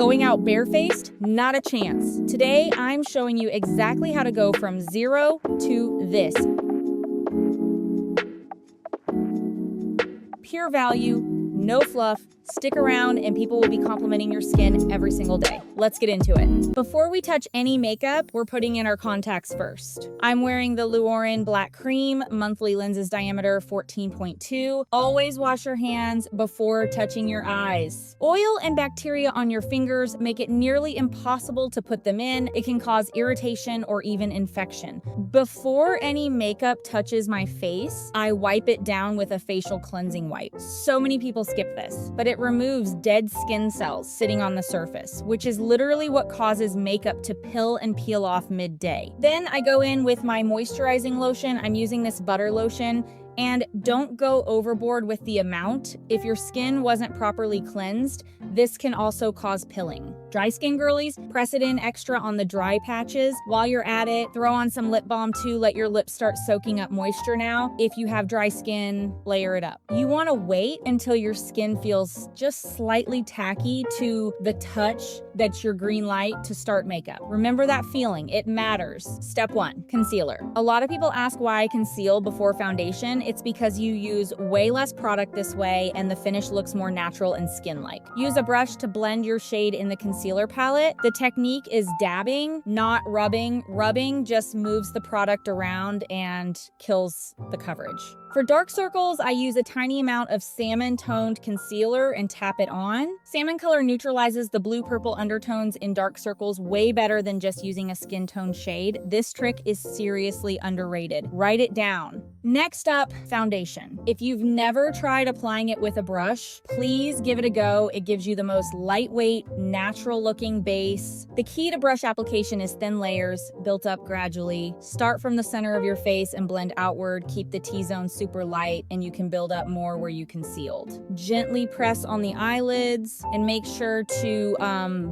Going out barefaced? Not a chance. Today, I'm showing you exactly how to go from 0 to this. Pure value, no fluff. Stick around and people will be complimenting your skin every single day. Let's get into it. Before we touch any makeup, we're putting in our contacts first. I'm wearing the Luorin Black Cream, monthly lenses diameter 14.2. Always wash your hands before touching your eyes. Oil and bacteria on your fingers make it nearly impossible to put them in. It can cause irritation or even infection. Before any makeup touches my face, I wipe it down with a facial cleansing wipe. So many people skip this, but it removes dead skin cells sitting on the surface, which is literally what causes makeup to pill and peel off midday. Then I go in with my moisturizing lotion. I'm using this butter lotion. And don't go overboard with the amount. If your skin wasn't properly cleansed, this can also cause pilling. Dry skin girlies, press it in extra on the dry patches. While you're at it, throw on some lip balm too. Let your lips start soaking up moisture now. If you have dry skin, layer it up. You want to wait until your skin feels just slightly tacky to the touch that's your green light to start makeup. Remember that feeling, it matters. Step 1, concealer. A lot of people ask why I conceal before foundation. It's because you use way less product this way and the finish looks more natural and skin-like. Use a brush to blend your shade in the concealer palette. The technique is dabbing, not rubbing. Rubbing just moves the product around and kills the coverage. For dark circles, I use a tiny amount of salmon toned concealer and tap it on. Salmon color neutralizes the blue-purple undertones in dark circles way better than just using a skin tone shade. This trick is seriously underrated. Write it down. Next up, foundation. If you've never tried applying it with a brush, please give it a go. It gives you the most lightweight, natural-looking base. The key to brush application is thin layers, built up gradually. Start from the center of your face and blend outward. Keep the T-zone super light, and you can build up more where you concealed. Gently press on the eyelids and make sure to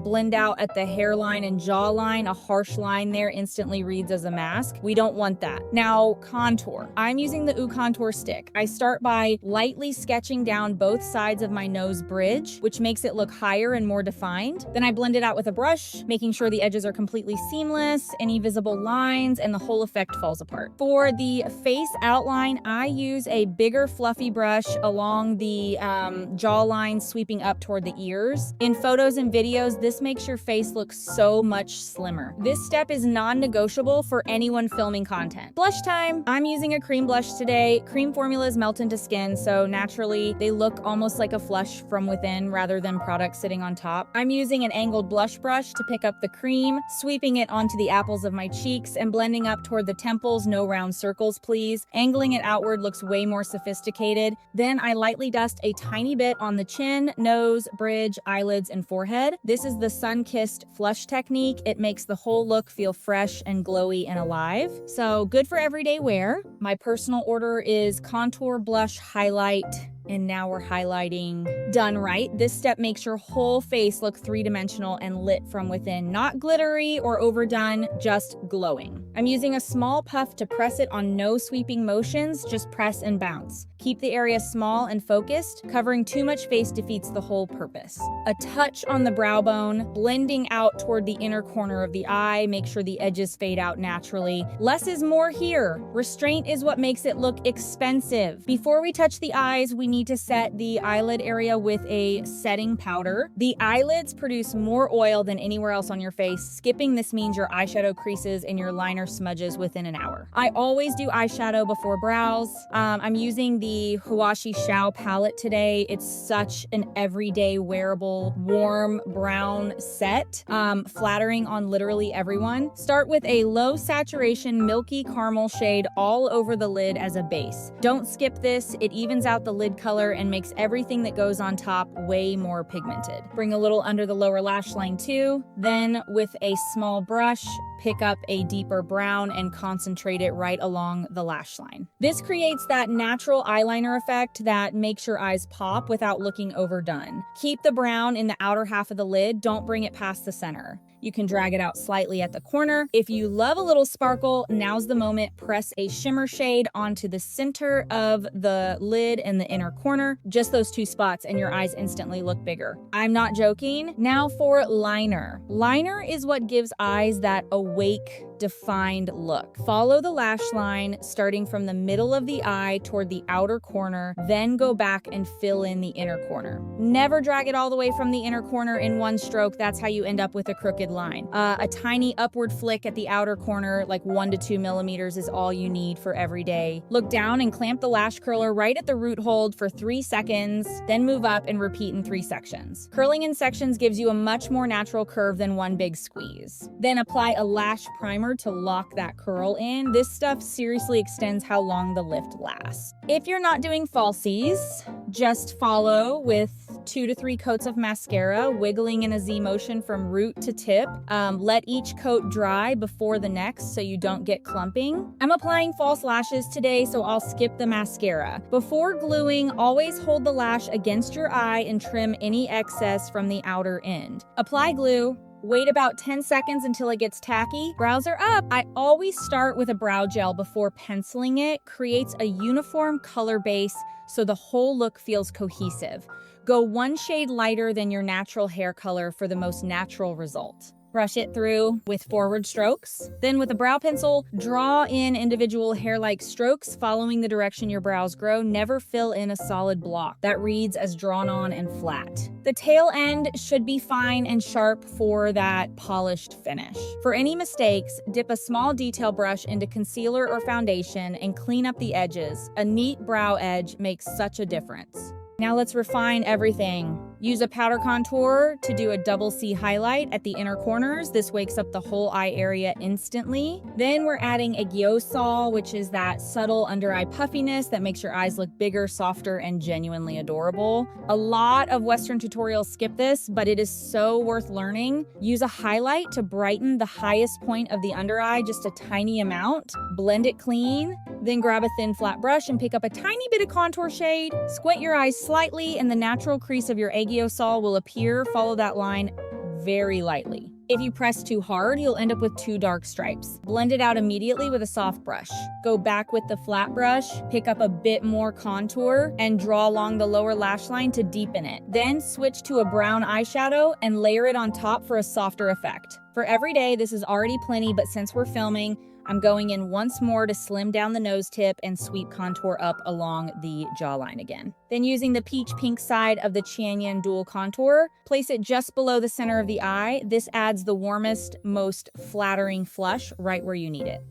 blend out at the hairline and jawline. A harsh line there instantly reads as a mask. We don't want that. Now, contour. I'm using the Contour stick. I start by lightly sketching down both sides of my nose bridge, which makes it look higher and more defined. Then I blend it out with a brush, making sure the edges are completely seamless, any visible lines, and the whole effect falls apart. For the face outline, I use a bigger fluffy brush along the jawline sweeping up toward the ears. In photos and videos, this makes your face look so much slimmer. This step is non-negotiable for anyone filming content. Blush time. I'm using a cream blush today. Cream formulas melt into skin, so naturally they look almost like a flush from within rather than product sitting on top. I'm using an angled blush brush to pick up the cream, sweeping it onto the apples of my cheeks and blending up toward the temples. No round circles, please. Angling it outward looks way more sophisticated. Then I lightly dust a tiny bit on the chin, nose, bridge, eyelids, and forehead. This is the sun-kissed flush technique. It makes the whole look feel fresh and glowy and alive. So good for everyday wear. My personal order is contour, blush, highlight, and now we're highlighting. Done right. This step makes your whole face look three-dimensional and lit from within. Not glittery or overdone, just glowing. I'm using a small puff to press it on no sweeping motions, just press and bounce. Keep the area small and focused. Covering too much face defeats the whole purpose. A touch on the brow bone, blending out toward the inner corner of the eye. Make sure the edges fade out naturally. Less is more here. Restraint is what makes it look expensive. Before we touch the eyes, we need to set the eyelid area with a setting powder. The eyelids produce more oil than anywhere else on your face. Skipping this means your eyeshadow creases and your liner smudges within an hour. I always do eyeshadow before brows. I'm using the Huashi Xiao palette today. It's such an everyday wearable, warm brown set, flattering on literally everyone. Start with a low saturation milky caramel shade all over the lid as a base. Don't skip this. It evens out the lid color and makes everything that goes on top way more pigmented. Bring a little under the lower lash line too. Then with a small brush, pick up a deeper brown and concentrate it right along the lash line. This creates that natural eyeliner effect that makes your eyes pop without looking overdone. Keep the brown in the outer half of the lid. Don't bring it past the center. You can drag it out slightly at the corner. If you love a little sparkle, now's the moment. Press a shimmer shade onto the center of the lid and the inner corner, just those two spots, and your eyes instantly look bigger. I'm not joking. Now for liner. Liner is what gives eyes that awake, defined look. Follow the lash line starting from the middle of the eye toward the outer corner, then go back and fill in the inner corner. Never drag it all the way from the inner corner in one stroke. That's how you end up with a crooked line. A tiny upward flick at the outer corner, like 1 to 2 millimeters, is all you need for every day. Look down and clamp the lash curler right at the root hold for 3 seconds, then move up and repeat in 3 sections. Curling in sections gives you a much more natural curve than one big squeeze. Then apply a lash primer to lock that curl in. This stuff seriously extends how long the lift lasts. If you're not doing falsies, just follow with 2 to 3 coats of mascara, wiggling in a Z motion from root to tip. Let each coat dry before the next so you don't get clumping. I'm applying false lashes today, so I'll skip the mascara. Before gluing, always hold the lash against your eye and trim any excess from the outer end. Apply glue. Wait about 10 seconds until it gets tacky. Brows are up. I always start with a brow gel before penciling it. Creates a uniform color base so the whole look feels cohesive. Go 1 shade lighter than your natural hair color for the most natural result. Brush it through with forward strokes. Then with a brow pencil, draw in individual hair-like strokes following the direction your brows grow. Never fill in a solid block. That reads as drawn on and flat. The tail end should be fine and sharp for that polished finish. For any mistakes, dip a small detail brush into concealer or foundation and clean up the edges. A neat brow edge makes such a difference. Now let's refine everything. Use a powder contour to do a double C highlight at the inner corners. This wakes up the whole eye area instantly. Then we're adding a Eyeshadow, which is that subtle under eye puffiness that makes your eyes look bigger, softer, and genuinely adorable. A lot of Western tutorials skip this, but it is so worth learning. Use a highlight to brighten the highest point of the under eye, just a tiny amount. Blend it clean. Then grab a thin flat brush and pick up a tiny bit of contour shade. Squint your eyes slightly and the natural crease of your Eyeshadow will appear. Follow that line very lightly. If you press too hard, you'll end up with 2 dark stripes. Blend it out immediately with a soft brush. Go back with the flat brush, pick up a bit more contour, and draw along the lower lash line to deepen it. Then switch to a brown eyeshadow and layer it on top for a softer effect. For every day, this is already plenty, but since we're filming, I'm going in once more to slim down the nose tip and sweep contour up along the jawline again. Then using the peach pink side of the Chianyan dual contour, place it just below the center of the eye. This adds the warmest, most flattering flush right where you need it.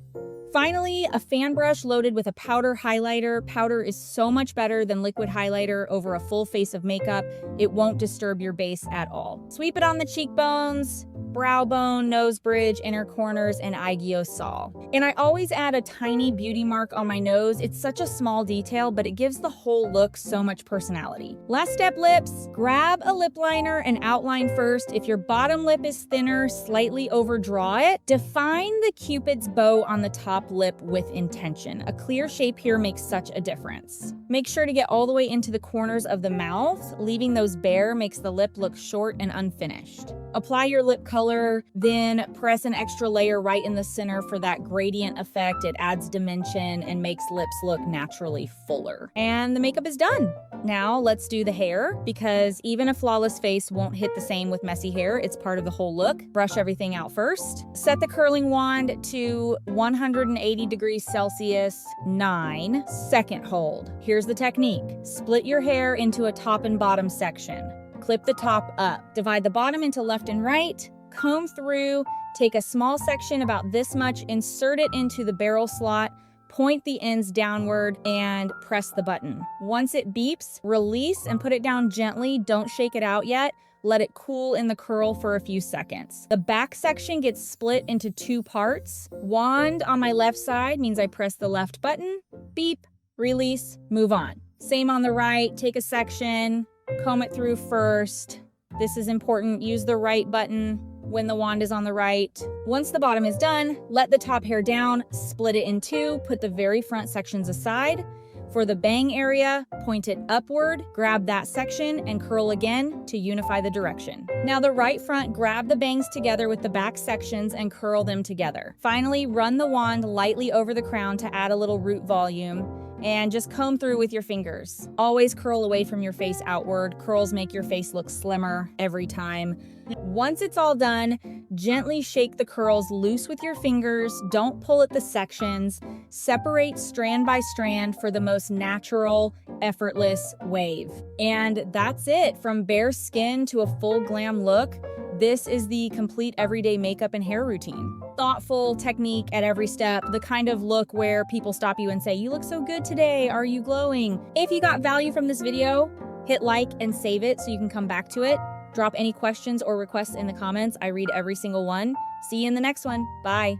Finally, a fan brush loaded with a powder highlighter. Powder is so much better than liquid highlighter over a full face of makeup. It won't disturb your base at all. Sweep it on the cheekbones, brow bone, nose bridge, inner corners, and Eyeshadow. And I always add a tiny beauty mark on my nose. It's such a small detail, but it gives the whole look so much personality. Last step, lips. Grab a lip liner and outline first. If your bottom lip is thinner, slightly overdraw it. Define the Cupid's bow on the top lip with intention. A clear shape here makes such a difference. Make sure to get all the way into the corners of the mouth. Leaving those bare makes the lip look short and unfinished. Apply your lip color, then press an extra layer right in the center for that gradient effect. It adds dimension and makes lips look naturally fuller. And the makeup is done. Now let's do the hair, because even a flawless face won't hit the same with messy hair. It's part of the whole look. Brush everything out first. Set the curling wand to 180 degrees Celsius, 9 second hold. Here's the technique. Split your hair into a top and bottom section. Clip the top up. Divide the bottom into left and right. Comb through. Take a small section about this much, insert it into the barrel slot, point the ends downward, and press the button. Once it beeps, release and put it down gently. Don't shake it out yet. Let it cool in the curl for a few seconds. The back section gets split into 2 parts. Wand on my left side means I press the left button, beep, release, move on. Same on the right. Take a section, comb it through first. This is important. Use the right button when the wand is on the right. Once the bottom is done, let the top hair down, split it in 2, put the very front sections aside. For the bang area, point it upward, grab that section, and curl again to unify the direction. Now the right front, grab the bangs together with the back sections and curl them together. Finally, run the wand lightly over the crown to add a little root volume. and just comb through with your fingers. Always curl away from your face outward. Curls make your face look slimmer every time. Once it's all done, gently shake the curls loose with your fingers. Don't pull at the sections. Separate strand by strand for the most natural, effortless wave. And that's it. From bare skin to a full glam look, this is the complete everyday makeup and hair routine. Thoughtful technique at every step, the kind of look where people stop you and say, "You look so good today, are you glowing?" If you got value from this video, hit like and save it so you can come back to it. Drop any questions or requests in the comments. I read every single one. See you in the next one. Bye.